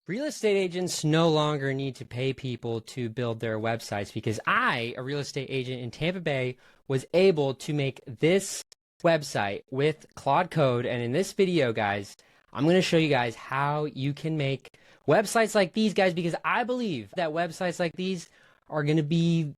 Real estate agents no longer need to pay people to build their websites because I, a real estate agent in Tampa Bay, was able to make this website with Claude Code. And in this video, guys, I'm going to show you guys how you can make websites like these, guys, because I believe that websites like these are going to be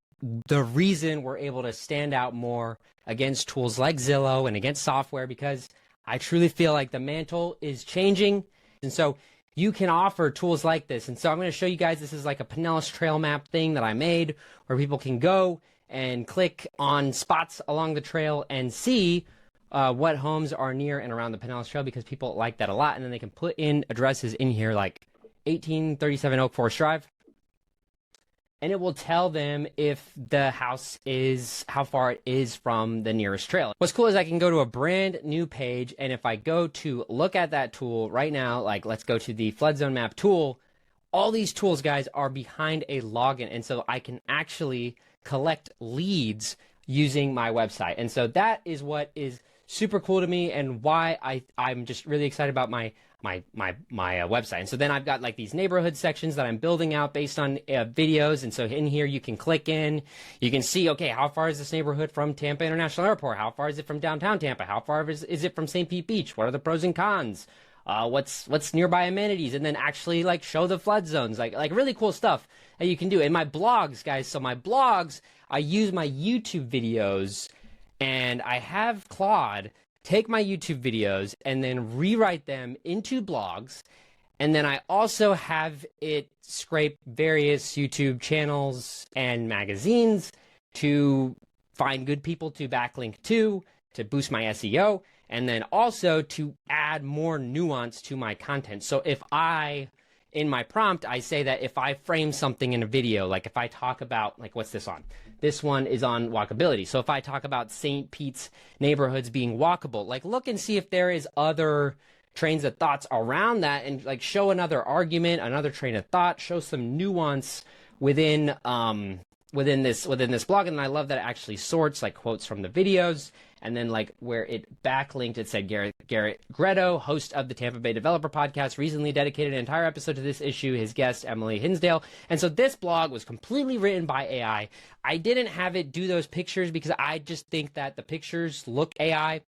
the reason we're able to stand out more against tools like Zillow and against software, because I truly feel like the mantle is changing. And so you can offer tools like this. And so I'm going to show you guys, this is like a Pinellas trail map thing that I made where people can go and click on spots along the trail and see what homes are near and around the Pinellas Trail, because people like that a lot. And then they can put in addresses in here like 1837 Oak Forest Drive. And it will tell them if the house is, how far it is from the nearest trail. What's cool is I can go to a brand new page, and if I go to look at that tool right now, like let's go to the flood zone map tool, all these tools, guys, are behind a login. And so I can actually collect leads using my website. And so that is what is super cool to me and why I'm just really excited about my website. And so then I've got like these neighborhood sections that I'm building out based on videos. And so in here you can click in, you can see, okay, how far is this neighborhood from Tampa International Airport? How far is it from downtown Tampa? How far is it from St. Pete Beach? What are the pros and cons? What's nearby amenities? And then actually like show the flood zones, like really cool stuff that you can do. And my blogs, guys, so my blogs, I use my YouTube videos, and I have Claude take my YouTube videos and then rewrite them into blogs. And then I also have it scrape various YouTube channels and magazines to find good people to backlink to boost my SEO, and then also to add more nuance to my content. So if in my prompt, I say that if I frame something in a video, like if I talk about, like, what's this on? This one is on walkability. So if I talk about St. Pete's neighborhoods being walkable, like look and see if there is other trains of thoughts around that, and like show another argument, another train of thought, show some nuance within this blog. And I love that it actually sorts like quotes from the videos. And then like where it backlinked, it said Garrett Gretto, host of the Tampa Bay Developer Podcast, recently dedicated an entire episode to this issue, his guest, Emily Hinsdale. And so this blog was completely written by AI. I didn't have it do those pictures because I just think that the pictures look AI.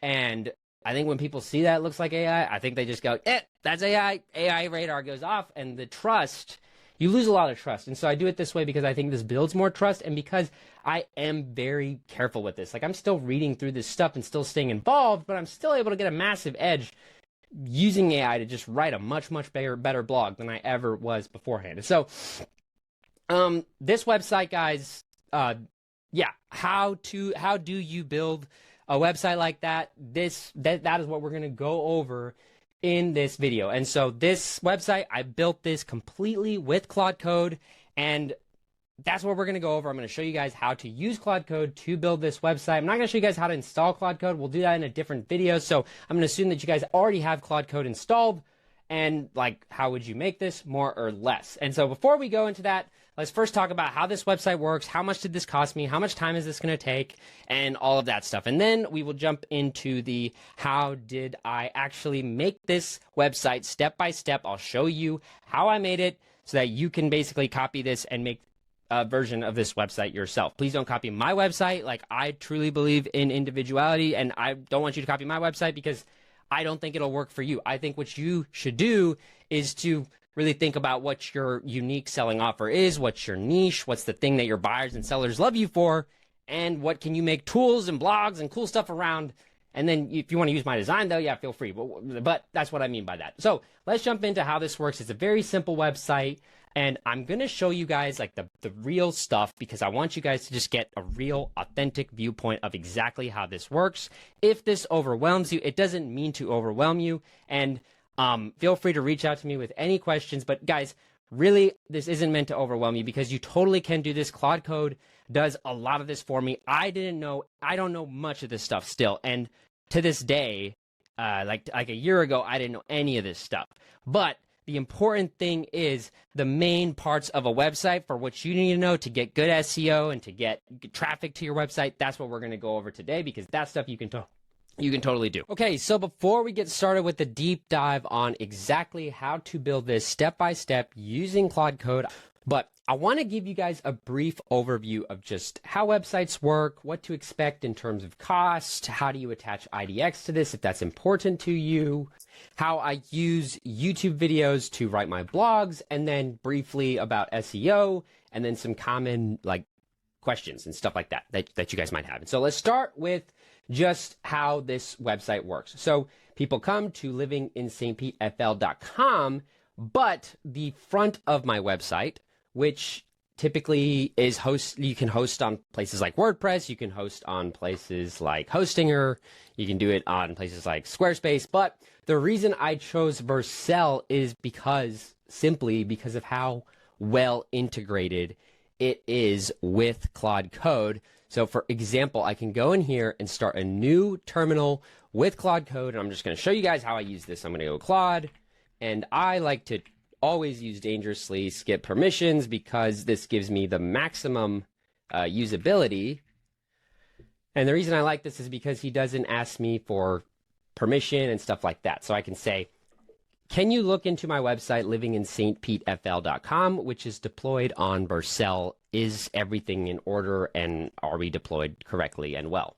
And I think when people see that it looks like AI, I think they just go, that's AI. AI radar goes off, and the trust, you lose a lot of trust. And so I do it this way because I think this builds more trust, and because I am very careful with this. Like I'm still reading through this stuff and still staying involved, but I'm still able to get a massive edge using AI to just write a much better blog than I ever was beforehand. And so this website, guys, how do you build a website like that? That is what we're going to go over in this video. And so this website, I built this completely with Claude Code, and that's what we're going to go over. I'm going to show you guys how to use Claude Code to build this website. I'm not going to show you guys how to install Claude Code. We'll do that in a different video. So I'm going to assume that you guys already have Claude Code installed, and like, how would you make this more or less? And so before we go into that, let's first talk about how this website works. How much did this cost me? How much time is this going to take? And all of that stuff. And then we will jump into the how did I actually make this website step by step. I'll show you how I made it so that you can basically copy this and make a version of this website yourself. Please don't copy my website. Like, I truly believe in individuality, and I don't want you to copy my website because I don't think it'll work for you. I think what you should do is to really think about what your unique selling offer is, what's your niche, what's the thing that your buyers and sellers love you for, and what can you make tools and blogs and cool stuff around. And then if you want to use my design, though, yeah, feel free. But that's what I mean by that. So let's jump into how this works. It's a very simple website, and I'm going to show you guys like the real stuff, because I want you guys to just get a real authentic viewpoint of exactly how this works. If this overwhelms you, it doesn't mean to overwhelm you. And feel free to reach out to me with any questions. But guys, really, this isn't meant to overwhelm you, because you totally can do this. Claude Code does a lot of this for me. I don't know much of this stuff still. And to this day, like a year ago, I didn't know any of this stuff. But the important thing is the main parts of a website for what you need to know to get good SEO and to get traffic to your website. That's what we're going to go over today, because that stuff you can you can totally do. Okay, so before we get started with the deep dive on exactly how to build this step by step using Claude Code, but I want to give you guys a brief overview of just how websites work, what to expect in terms of cost, how do you attach IDX to this if that's important to you, how I use YouTube videos to write my blogs, and then briefly about SEO, and then some common like questions and stuff like that that you guys might have. And so let's start with just how this website works. So people come to livingin-stpetefl.com, but the front of my website, which typically is you can host on places like WordPress, you can host on places like Hostinger, you can do it on places like Squarespace. But the reason I chose Vercel is simply because of how well integrated it is with Claude Code. So for example, I can go in here and start a new terminal with Claude Code, and I'm just going to show you guys how I use this. I'm going to go Claude, and I like to always use dangerously skip permissions because this gives me the maximum usability. And the reason I like this is because he doesn't ask me for permission and stuff like that. So I can say, can you look into my website, livingin-stpetefl.com, which is deployed on Vercel? Is everything in order, and are we deployed correctly and well?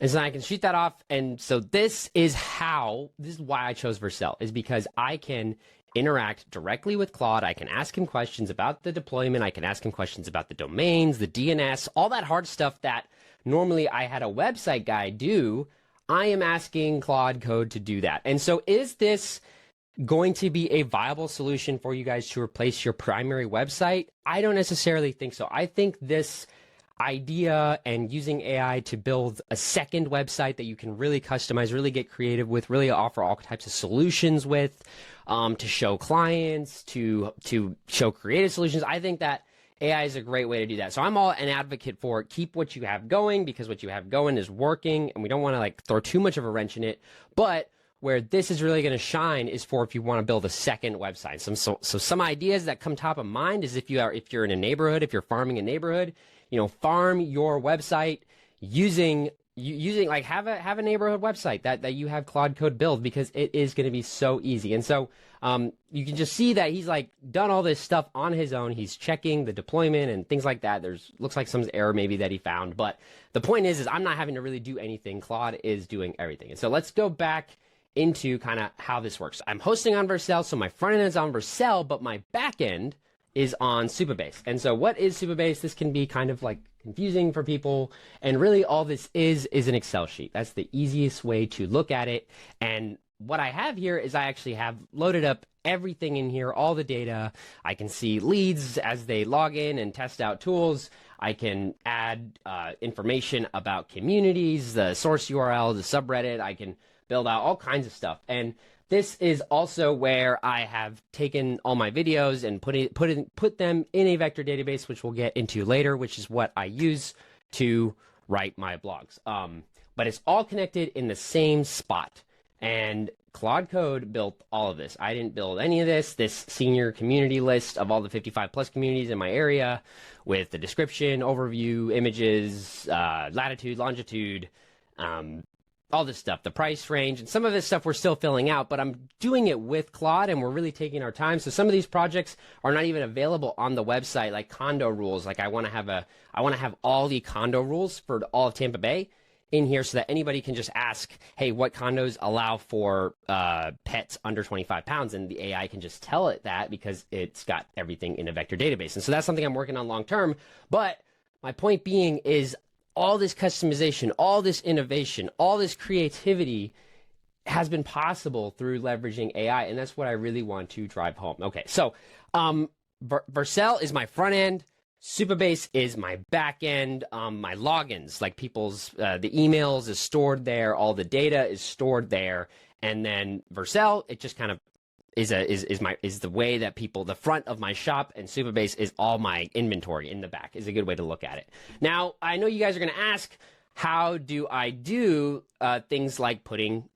And so I can shoot that off. And so this is why I chose Vercel, is because I can interact directly with Claude. I can ask him questions about the deployment. I can ask him questions about the domains, the DNS, all that hard stuff that normally I had a website guy do. I am asking Claude Code to do that. And so is this going to be a viable solution for you guys to replace your primary website? I don't necessarily think so. I think this idea and using AI to build a second website that you can really customize, really get creative with, really offer all types of solutions with, to show clients, to show creative solutions. I think that AI is a great way to do that. So I'm all an advocate for keep what you have going, because what you have going is working, and we don't want to like throw too much of a wrench in it. But where this is really going to shine is for if you want to build a second website. So some ideas that come top of mind is if you're in a neighborhood, if you're farming a neighborhood, farm your website using like have a neighborhood website that you have Claude Code build, because it is going to be so easy. And so you can just see that he's like done all this stuff on his own. He's checking the deployment and things like that. Looks like some error maybe that he found, but the point is I'm not having to really do anything. Claude is doing everything. And so let's go back into kind of how this works. I'm hosting on Vercel, so my front end is on Vercel, but my back end is on Supabase. And so what is Supabase? This can be kind of like confusing for people. And really all this is an Excel sheet. That's the easiest way to look at it. And what I have here is I actually have loaded up everything in here, all the data. I can see leads as they log in and test out tools. I can add information about communities, the source URL, the subreddit. I can build out all kinds of stuff. And this is also where I have taken all my videos and put them in a vector database, which we'll get into later, which is what I use to write my blogs. But it's all connected in the same spot. And Claude Code built all of this. I didn't build any of this. This senior community list of all the 55 plus communities in my area with the description, overview, images, latitude, longitude, all this stuff, the price range, and some of this stuff we're still filling out, but I'm doing it with Claude and we're really taking our time. So some of these projects are not even available on the website, like condo rules. Like I want to have all the condo rules for all of Tampa Bay in here so that anybody can just ask, hey, what condos allow for pets under 25 pounds? And the AI can just tell it that because it's got everything in a vector database. And so that's something I'm working on long term. But my point being is all this customization, all this innovation, all this creativity has been possible through leveraging AI, and that's what I really want to drive home. Okay, so Vercel is my front end, Supabase is my back end, my logins, like people's, the emails is stored there, all the data is stored there, and then Vercel, it just kind of is the way that people, the front of my shop, and Supabase is all my inventory in the back, is a good way to look at it. Now, I know you guys are going to ask, how do I do things like putting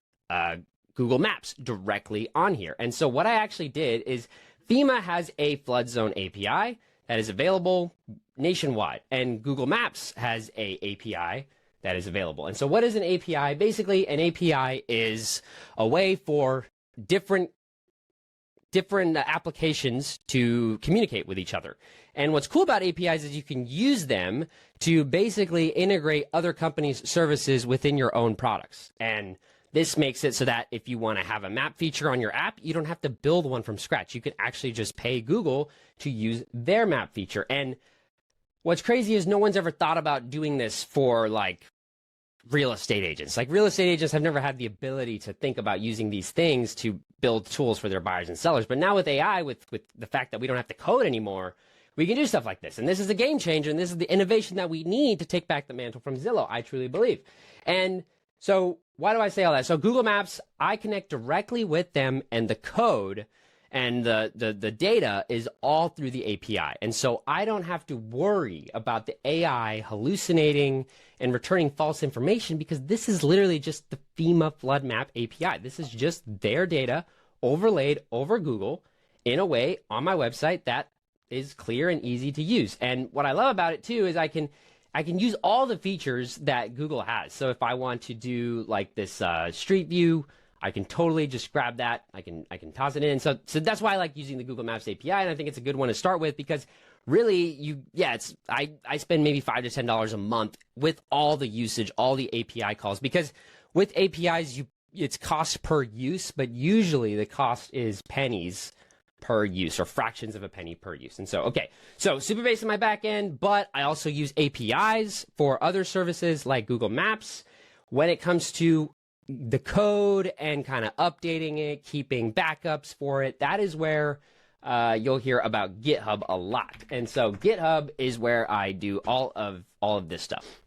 Google Maps directly on here? And so what I actually did is FEMA has a flood zone API that is available nationwide, and Google Maps has a API that is available. And so what is an API? Basically, an API is a way for different applications to communicate with each other. And what's cool about APIs is you can use them to basically integrate other companies' services within your own products. And this makes it so that if you want to have a map feature on your app, you don't have to build one from scratch. You can actually just pay Google to use their map feature. And what's crazy is no one's ever thought about doing this for like real estate agents. Like real estate agents have never had the ability to think about using these things to build tools for their buyers and sellers. But now with AI, with the fact that we don't have to code anymore, we can do stuff like this. And this is a game changer. And this is the innovation that we need to take back the mantle from Zillow, I truly believe. And so why do I say all that? So Google Maps, I connect directly with them, and the code and the data is all through the API. And so I don't have to worry about the AI hallucinating and returning false information, because this is literally just the FEMA flood map API. This is just their data overlaid over Google in a way on my website that is clear and easy to use. And what I love about it too is I can use all the features that Google has. So if I want to do like this street view, I can totally just grab that. I can toss it in. So that's why I like using the Google Maps API, and I think it's a good one to start with, because really I spend maybe $5 to $10 a month with all the usage, all the API calls, because with APIs it's cost per use, but usually the cost is pennies per use, or fractions of a penny per use. And so super base in my back end, but I also use APIs for other services like Google Maps. When it comes to the code and kind of updating it, keeping backups for it, that is where you'll hear about GitHub a lot. And so GitHub is where I do all of this stuff.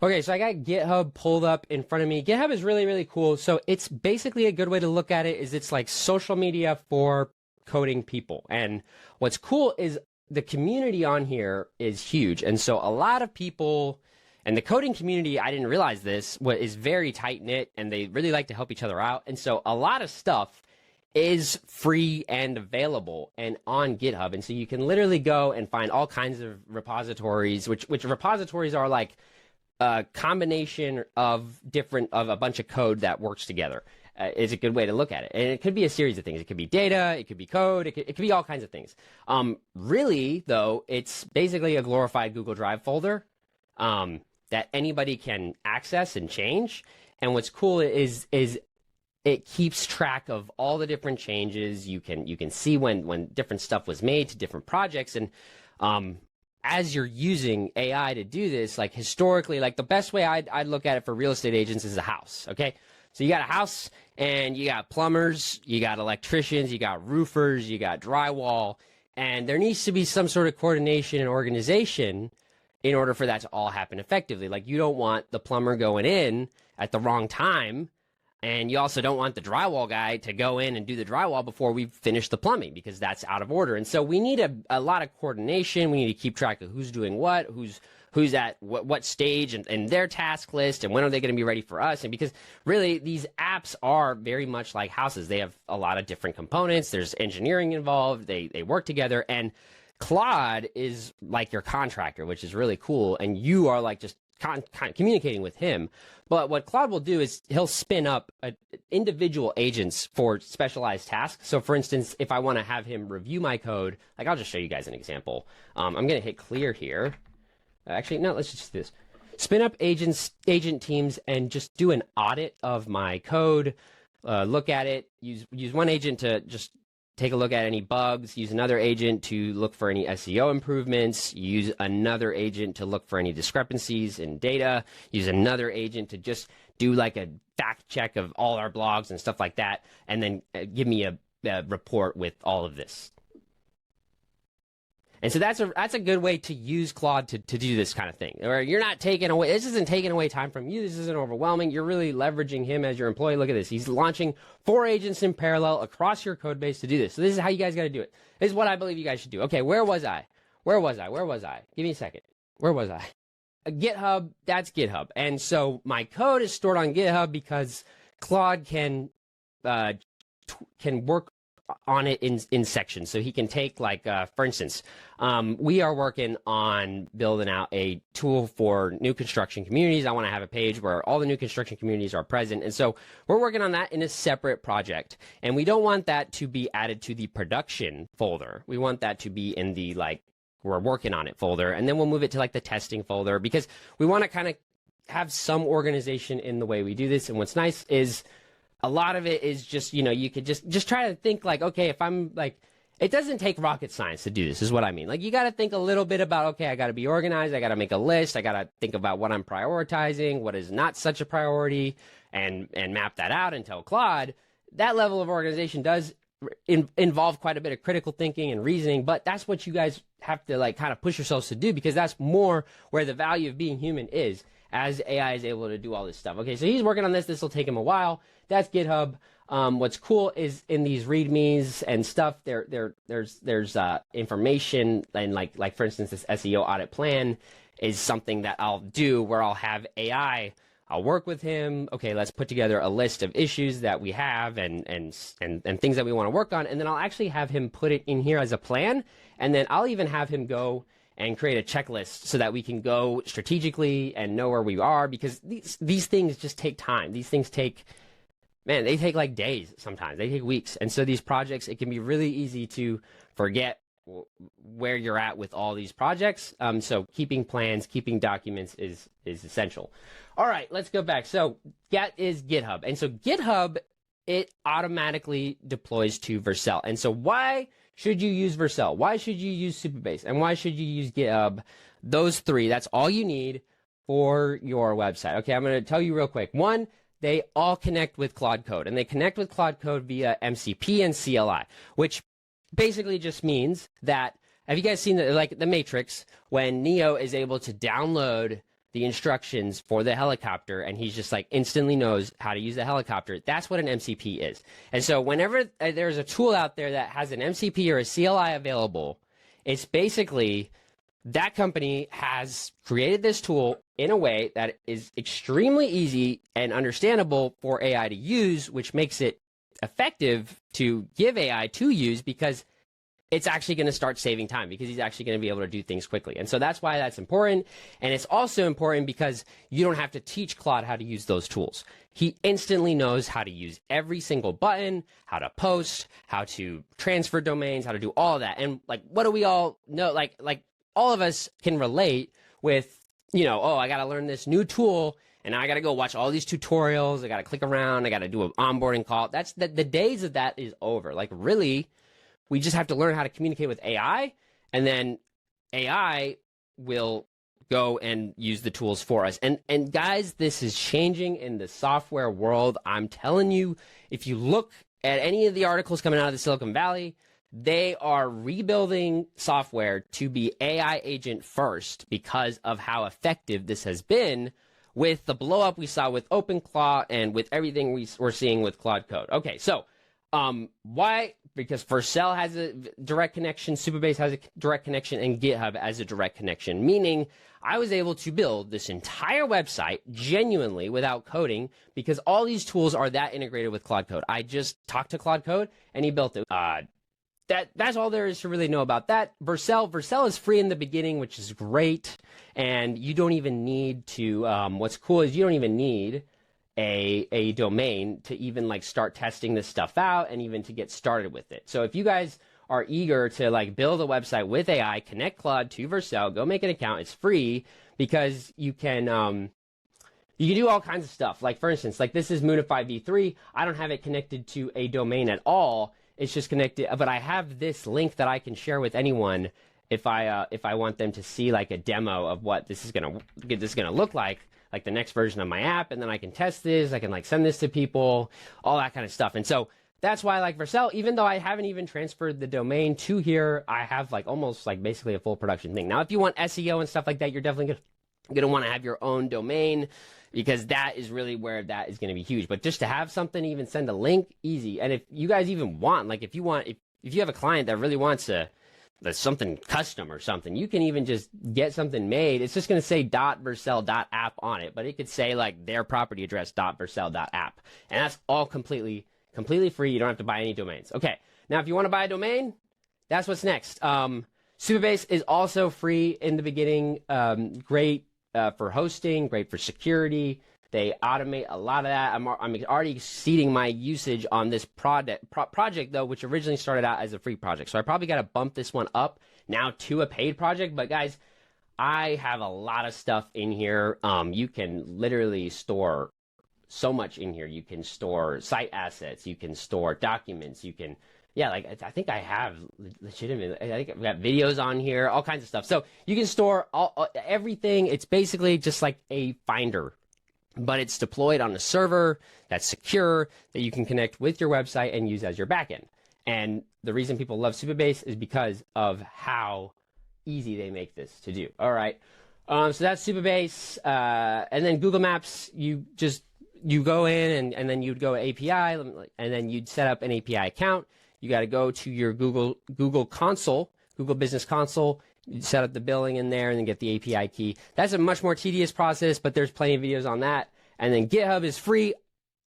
Okay, so I got GitHub pulled up in front of me. GitHub is really, really cool. So it's basically, a good way to look at it is it's like social media for coding people. And what's cool is the community on here is huge. And so a lot of people, and the coding community, I didn't realize this, is very tight-knit, and they really like to help each other out. And so a lot of stuff is free and available and on GitHub. And so you can literally go and find all kinds of repositories, which repositories are like a combination of a bunch of code that works together. Is a good way to look at it. And it could be a series of things. It could be data, it could be code, it could be all kinds of things. Really, though, it's basically a glorified Google Drive folder that anybody can access and change. And what's cool is it keeps track of all the different changes. You can see when different stuff was made to different projects. And as you're using AI to do this, like historically, like the best way I'd look at it for real estate agents is a house, okay? So you got a house, and you got plumbers, you got electricians, you got roofers, you got drywall, and there needs to be some sort of coordination and organization in order for that to all happen effectively. Like, you don't want the plumber going in at the wrong time, and you also don't want the drywall guy to go in and do the drywall before we've finished the plumbing, because that's out of order. And so we need a lot of coordination. We need to keep track of who's doing what, who's at what stage and their task list, and when are they going to be ready for us. And because really these apps are very much like houses. They have a lot of different components. There's engineering involved. They work together. And Claude is like your contractor, which is really cool. And you are like just communicating with him. But what Claude will do is he'll spin up individual agents for specialized tasks. So for instance, if I want to have him review my code, like I'll just show you guys an example. I'm going to hit clear here. Actually, no, let's just do this. Spin up agent teams and just do an audit of my code. Look at it. Use one agent to just take a look at any bugs. Use another agent to look for any SEO improvements. Use another agent to look for any discrepancies in data. Use another agent to just do like a fact check of all our blogs and stuff like that. And then give me a report with all of this. And so that's a good way to use Claude to do this kind of thing. Or you're not taking away, this isn't taking away time from you. This isn't overwhelming. You're really leveraging him as your employee. Look at this. He's launching 4 agents in parallel across your code base to do this. So this is how you guys got to do it. This is what I believe you guys should do. Okay, where was I? Give me a second. Where was I? GitHub, that's GitHub. And so my code is stored on GitHub because Claude can work on it in sections. So he can take, like, for instance, we are working on building out a tool for new construction communities. I want to have a page where all the new construction communities are present. And so we're working on that in a separate project. And we don't want that to be added to the production folder. We want that to be in the, like, we're working on it folder. And then we'll move it to, like, the testing folder, because we want to kind of have some organization in the way we do this. And what's nice is a lot of it is just, you know, you could just try to think, like, okay, if I'm like, it doesn't take rocket science to do this, is what I mean. Like, you got to think a little bit about, okay, I got to be organized. I got to make a list. I got to think about what I'm prioritizing, what is not such a priority, and map that out and tell Claude. That level of organization does involve quite a bit of critical thinking and reasoning, but that's what you guys have to, like, kind of push yourselves to do, because that's more where the value of being human is, as AI is able to do all this stuff. Okay, so he's working on this. This will take him a while. That's GitHub. What's cool is in these READMEs and stuff, there's information, and like for instance, this SEO audit plan is something that I'll do where I'll have AI. I'll work with him. Okay, let's put together a list of issues that we have and things that we want to work on, and then I'll actually have him put it in here as a plan, and then I'll even have him go and create a checklist so that we can go strategically and know where we are, because these things just take time. These things take, man, they take like days sometimes. They take weeks. And so these projects, it can be really easy to forget where you're at with all these projects. So keeping plans, keeping documents is essential. All right, let's go back. So that is GitHub. And so GitHub, it automatically deploys to Vercel. And so why should you use Vercel? Why should you use Supabase? And why should you use GitHub? Those three, that's all you need for your website. Okay, I'm going to tell you real quick. One, they all connect with Claude Code, and they connect with Claude Code via MCP and CLI, which basically just means that, have you guys seen the Matrix, when Neo is able to download the instructions for the helicopter, and he's just like instantly knows how to use the helicopter? That's what an MCP is. And so whenever there's a tool out there that has an MCP or a CLI available, it's basically that company has created this tool in a way that is extremely easy and understandable for AI to use, which makes it effective to give AI to use, because it's actually going to start saving time, because he's actually going to be able to do things quickly. And so that's why that's important. And it's also important because you don't have to teach Claude how to use those tools. He instantly knows how to use every single button, how to post, how to transfer domains, how to do all of that. And like, what do we all know? Like all of us can relate with, you know, oh, I got to learn this new tool, and I got to go watch all these tutorials. I got to click around. I got to do an onboarding call. That's the days of that is over. Like, really, we just have to learn how to communicate with AI, and then AI will go and use the tools for us. And guys, this is changing in the software world. I'm telling you, if you look at any of the articles coming out of the Silicon Valley, they are rebuilding software to be AI agent first, because of how effective this has been with the blow up we saw with OpenClaw and with everything we're seeing with Claude Code. Okay, so why? Because Vercel has a direct connection, Supabase has a direct connection, and GitHub has a direct connection, meaning I was able to build this entire website genuinely without coding, because all these tools are that integrated with Claude Code. I just talked to Claude Code and he built it. That's all there is to really know about that. Vercel is free in the beginning, which is great, and you don't even need to. What's cool is you don't even need a domain to even like start testing this stuff out, and even to get started with it. So if you guys are eager to like build a website with AI, connect Claude to Vercel, go make an account. It's free, because you can do all kinds of stuff. Like, for instance, like this is Moonify v3. I don't have it connected to a domain at all. It's just connected, but I have this link that I can share with anyone if I want them to see like a demo of what this is gonna look like the next version of my app, and then I can test this. I can like send this to people, all that kind of stuff. And so that's why I like Vercel, even though I haven't even transferred the domain to here. I have like almost like basically a full production thing. Now, if you want SEO and stuff like that, you're definitely gonna want to have your own domain, because that is really where that is going to be huge. But just to have something, even send a link, easy. And if you guys even want, like if you have a client that really wants that's something custom or something, you can even just get something made. It's just going to say .vercel.app on it, but it could say like their property address .vercel.app. And that's all completely free. You don't have to buy any domains. Okay. Now, if you want to buy a domain, that's what's next. Supabase is also free in the beginning. Great for hosting, great for security. They automate a lot of that. I'm already exceeding my usage on this project, though, which originally started out as a free project. So I probably got to bump this one up now to a paid project. But guys, I have a lot of stuff in here. You can literally store so much in here. You can store site assets. You can store documents. You can, yeah, like I think I have legitimate. I think I've got videos on here, all kinds of stuff. So you can store everything. It's basically just like a Finder, but it's deployed on a server that's secure that you can connect with your website and use as your backend. And the reason people love Supabase is because of how easy they make this to do. All right. So that's Supabase. And then Google Maps, you go in and then you'd go API and then you'd set up an API account. You got to go to your Google console, Google Business Console. You set up the billing in there and then get the API key. That's a much more tedious process, but there's plenty of videos on that. And then GitHub is free,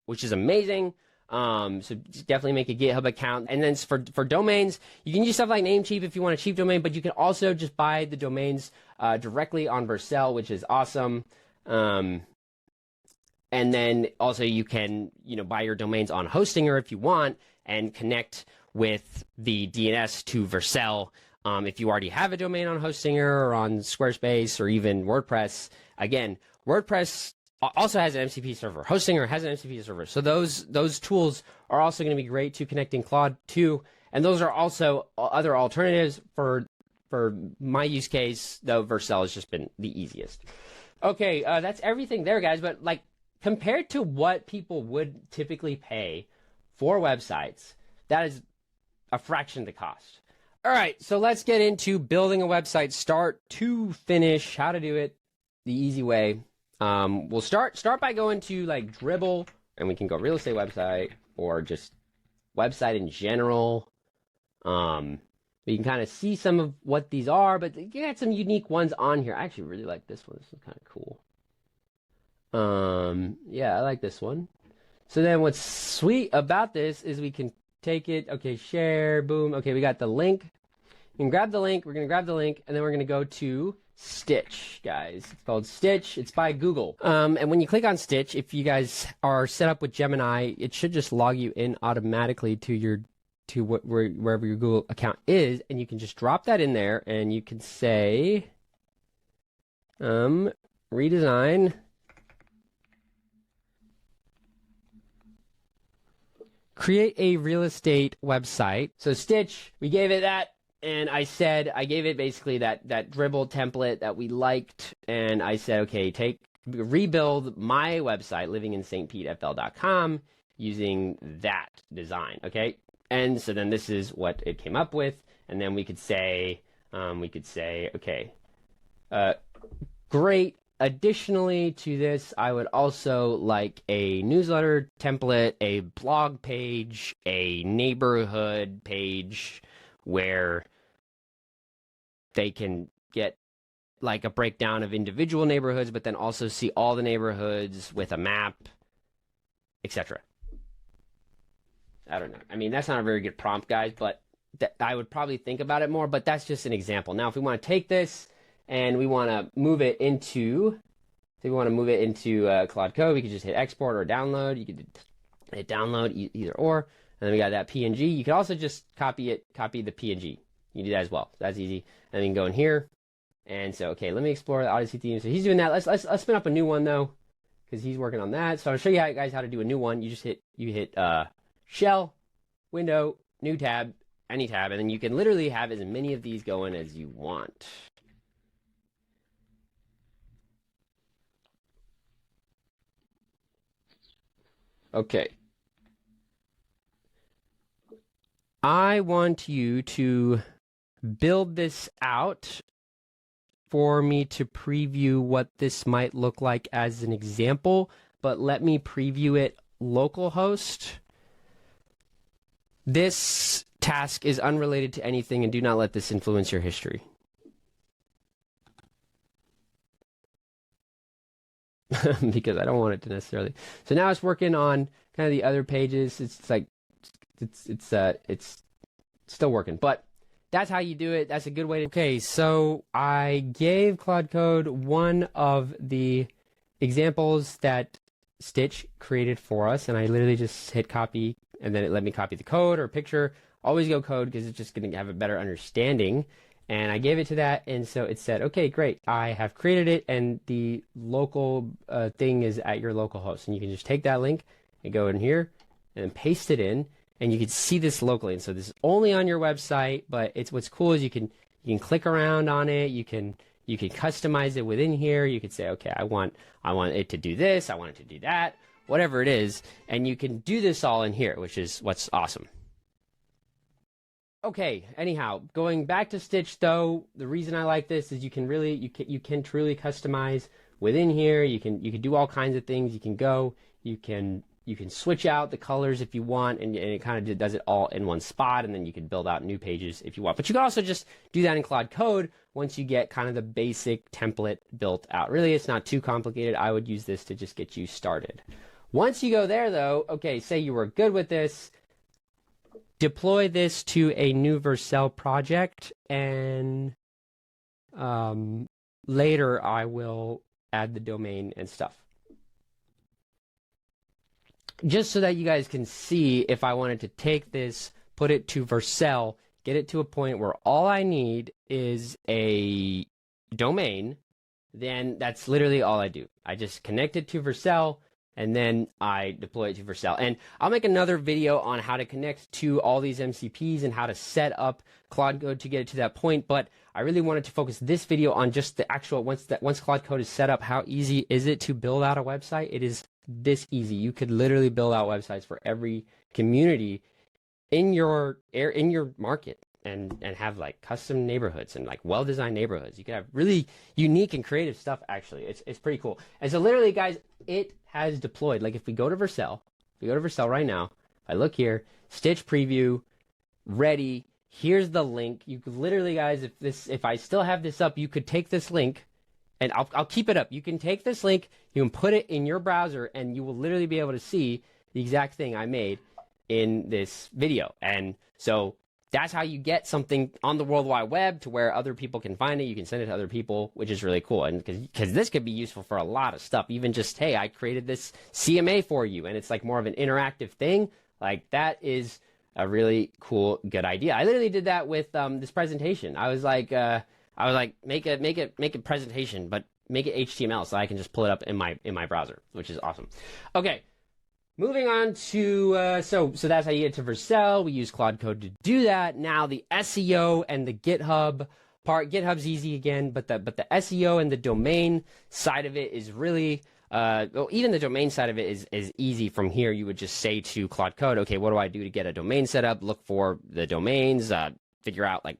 which is amazing. So definitely make a GitHub account. And then for domains, you can use stuff like Namecheap if you want a cheap domain, but you can also just buy the domains directly on Vercel, which is awesome. And then also you can, buy your domains on Hostinger if you want and connect with the DNS to Vercel. If you already have a domain on Hostinger or on Squarespace or even WordPress, again, WordPress also has an MCP server. Hostinger has an MCP server. So those tools are also going to be great to connecting Claude to. And those are also other alternatives for my use case, though Vercel has just been the easiest. Okay, that's everything there, guys. But like compared to what people would typically pay for websites, that is a fraction of the cost. All right, so let's get into building a website, start to finish, how to do it the easy way. We'll start by going to like Dribbble, and we can go real estate website or just website in general. We can kind of see some of what these are, but you got some unique ones on here. I actually really like this one. This is kind of cool. Yeah, I like this one. So then what's sweet about this is we can take it, okay, share, boom. Okay, we got the link. You can grab the link. We're going to grab the link, and then we're going to go to Stitch, guys. It's called Stitch. It's by Google. And when you click on Stitch, if you guys are set up with Gemini, it should just log you in automatically to wherever your Google account is, and you can just drop that in there, and you can say, redesign. Create a real estate website. So Stitch, we gave it that, and I gave it basically that Dribbble template that we liked, and I said, okay, rebuild my website, livingin.stpetefl.com, using that design, okay? And so then this is what it came up with, and then we could say, okay, great. Additionally to this, I would also like a newsletter template, a blog page, a neighborhood page where they can get like a breakdown of individual neighborhoods, but then also see all the neighborhoods with a map, etc. I don't know. I mean, that's not a very good prompt, guys, but I would probably think about it more, but that's just an example. Now, if we want to take this and we want to move it into, Claude Code, we could just hit export or download. You could hit download, either or. And then we got that PNG. You could also just copy the PNG. You can do that as well. So that's easy. And then you can go in here. And so, okay, let me explore the Odyssey theme. So he's doing that. Let's spin up a new one though, because he's working on that. So I'll show you guys how to do a new one. You just hit shell, window, new tab, any tab, and then you can literally have as many of these going as you want. Okay. I want you to build this out for me to preview what this might look like as an example, but let me preview it localhost. This task is unrelated to anything, and do not let this influence your history. Because I don't want it to necessarily. So now it's working on kind of the other pages. It's still working, but that's how you do it. That's a good way to. Okay, so I gave Claude Code one of the examples that Stitch created for us, and I literally just hit copy, and then it let me copy the code or picture. Always go code because it's just going to have a better understanding. And I gave it to that, and so it said, okay, great, I have created it, and the local thing is at your local host. And you can just take that link and go in here and then paste it in, and you can see this locally. And so this is only on your website, but it's what's cool is you can click around on it. You can customize it within here. You could say, okay, I want it to do this, I want it to do that, whatever it is, and you can do this all in here, which is what's awesome. Okay, anyhow, going back to Stitch though, the reason I like this is you can truly customize within here. You can do all kinds of things. You can switch out the colors if you want, and it kind of does it all in one spot, and then you can build out new pages if you want. But you can also just do that in Claude Code once you get kind of the basic template built out. Really, it's not too complicated. I would use this to just get you started. Once you go there though, okay, say you were good with this, deploy this to a new Vercel project, and later I will add the domain and stuff. Just so that you guys can see, if I wanted to take this, put it to Vercel, get it to a point where all I need is a domain, then that's literally all I do. I just connect it to Vercel, and then I deploy it to Vercel. And I'll make another video on how to connect to all these MCPs and how to set up Claude Code to get it to that point. But I really wanted to focus this video on just the actual, once Claude Code is set up, how easy is it to build out a website? It is this easy. You could literally build out websites for every community in your market, and have like custom neighborhoods and like well-designed neighborhoods. You could have really unique and creative stuff. Actually, it's pretty cool. And so literally, guys, it has deployed. Like if we go to Vercel, right now, I look here, Stitch preview, ready. Here's the link. You could literally, guys, if I still have this up, you could take this link, and I'll keep it up. You can take this link, you can put it in your browser, and you will literally be able to see the exact thing I made in this video. And so that's how you get something on the World Wide Web to where other people can find it. You can send it to other people, which is really cool. And because this could be useful for a lot of stuff, even just, hey, I created this CMA for you, and it's like more of an interactive thing. Like that is a really cool, good idea. I literally did that with this presentation. I was like, make a presentation, but make it HTML so I can just pull it up in my browser, which is awesome. Okay. Moving on to, so that's how you get to Vercel. We use Claude Code to do that. Now the SEO and the GitHub part, GitHub's easy again, but the SEO and the domain side of it is really, well, even the domain side of it is easy. From here, you would just say to Claude Code, okay, what do I do to get a domain set up? Look for the domains, figure out like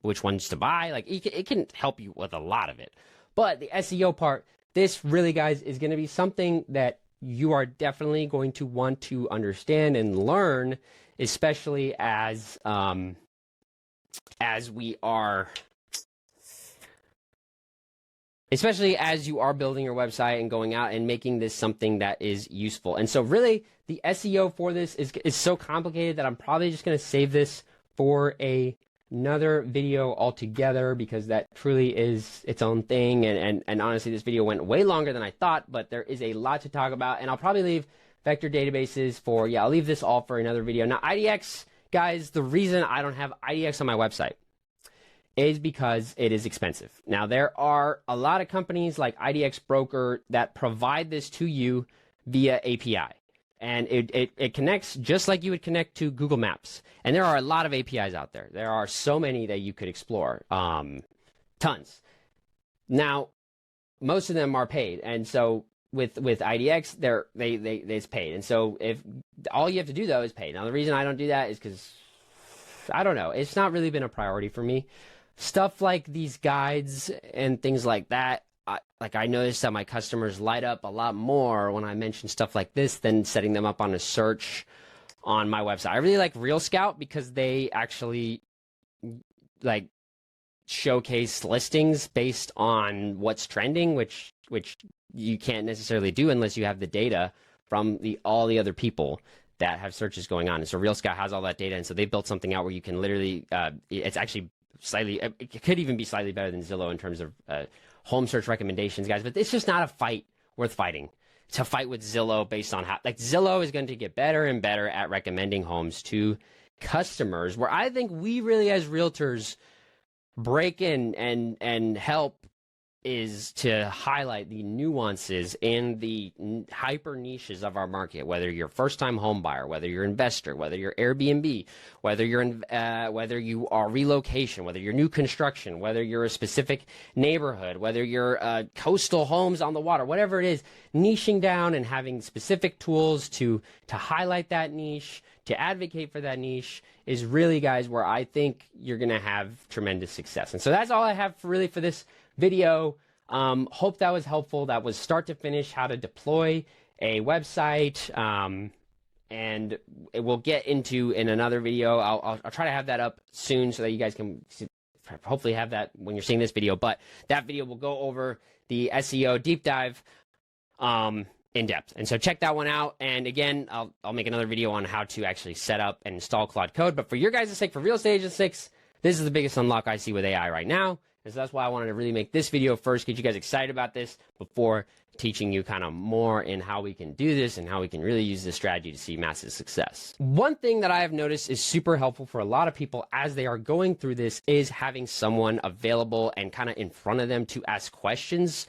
which ones to buy. Like it can help you with a lot of it. But the SEO part, this really, guys, is going to be something that you are definitely going to want to understand and learn, especially as you are building your website and going out and making this something that is useful. And so really the SEO for this is so complicated that I'm probably just going to save this for another video altogether, because that truly is its own thing. And honestly, this video went way longer than I thought, but there is a lot to talk about, and I'll probably leave vector databases for, I'll leave this all for another video. Now, IDX, guys, the reason I don't have IDX on my website is because it is expensive. Now, there are a lot of companies like IDX Broker that provide this to you via API. And it connects just like you would connect to Google Maps. And there are a lot of APIs out there. There are so many that you could explore, tons. Now, most of them are paid, and so with IDX, it's paid. And so if all you have to do though is pay. Now, the reason I don't do that is because I don't know. It's not really been a priority for me. Stuff like these guides and things like that. I noticed that my customers light up a lot more when I mention stuff like this than setting them up on a search on my website. I really like Real Scout because they actually like showcase listings based on what's trending, which you can't necessarily do unless you have the data from all the other people that have searches going on. And so Real Scout has all that data. And so they built something out where you can literally, it's actually slightly, it could even be slightly better than Zillow in terms of home search recommendations, guys. But it's just not a fight worth fighting. To fight with Zillow based on how, like, Zillow is going to get better and better at recommending homes to customers, where I think we really as realtors break in and help is to highlight the nuances and the hyper niches of our market, whether you're a first-time home buyer, whether you're an investor, whether you're Airbnb, whether you are relocation, whether you're new construction, whether you're a specific neighborhood, whether you're coastal homes on the water, whatever it is, niching down and having specific tools to highlight that niche, to advocate for that niche is really, guys, where I think you're going to have tremendous success. And so that's all I have for this video. Hope that was helpful. That was start to finish how to deploy a website, and it will get into in another video. I'll try to have that up soon so that you guys can hopefully have that when you're seeing this video. But that video will go over the SEO deep dive in depth, and so check that one out. And again, I'll make another video on how to actually set up and install Claude Code. But for your guys' sake, for Real Estate Agent 6, this is the biggest unlock I see with AI right now. And so that's why I wanted to really make this video first, get you guys excited about this before teaching you kind of more in how we can do this and how we can really use this strategy to see massive success. One thing that I have noticed is super helpful for a lot of people as they are going through this is having someone available and kind of in front of them to ask questions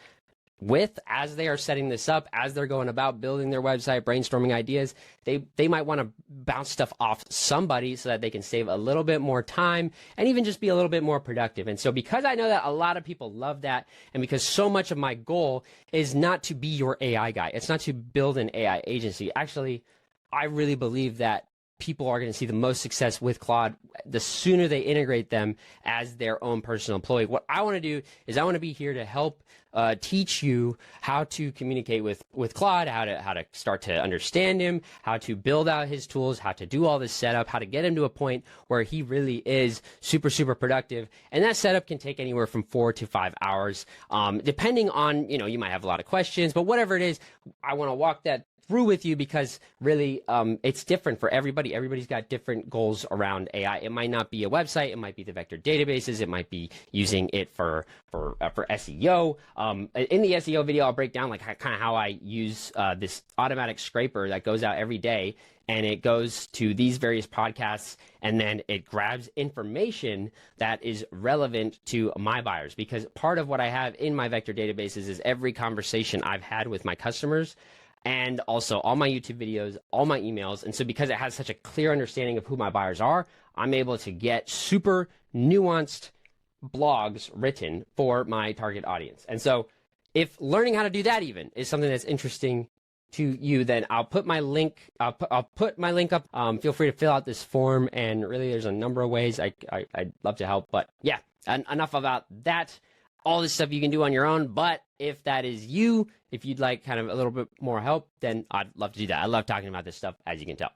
with as they are setting this up, as they're going about building their website, brainstorming ideas. They might want to bounce stuff off somebody so that they can save a little bit more time and even just be a little bit more productive. And so because I know that a lot of people love that, and because so much of my goal is not to be your AI guy, it's not to build an AI agency. Actually, I really believe that people are going to see the most success with Claude the sooner they integrate them as their own personal employee. What I want to do is I want to be here to help teach you how to communicate with Claude, how to start to understand him, how to build out his tools, how to do all this setup, how to get him to a point where he really is super, super productive. And that setup can take anywhere from 4 to 5 hours, depending on, you might have a lot of questions, but whatever it is, I want to walk that through with you because really it's different for everybody. Everybody's got different goals around AI. It might not be a website. It might be the vector databases. It might be using it for SEO. In the SEO video, I'll break down like kind of how I use this automatic scraper that goes out every day, and it goes to these various podcasts, and then it grabs information that is relevant to my buyers. Because part of what I have in my vector databases is every conversation I've had with my customers, and also all my YouTube videos, all my emails. And so because it has such a clear understanding of who my buyers are, I'm able to get super nuanced blogs written for my target audience. And so if learning how to do that even is something that's interesting to you, then I'll put my link, I'll put my link up. Feel free to fill out this form. And really there's a number of ways I'd love to help. But yeah, enough about that. All this stuff you can do on your own, but if that is you, if you'd like kind of a little bit more help, then I'd love to do that. I love talking about this stuff, as you can tell.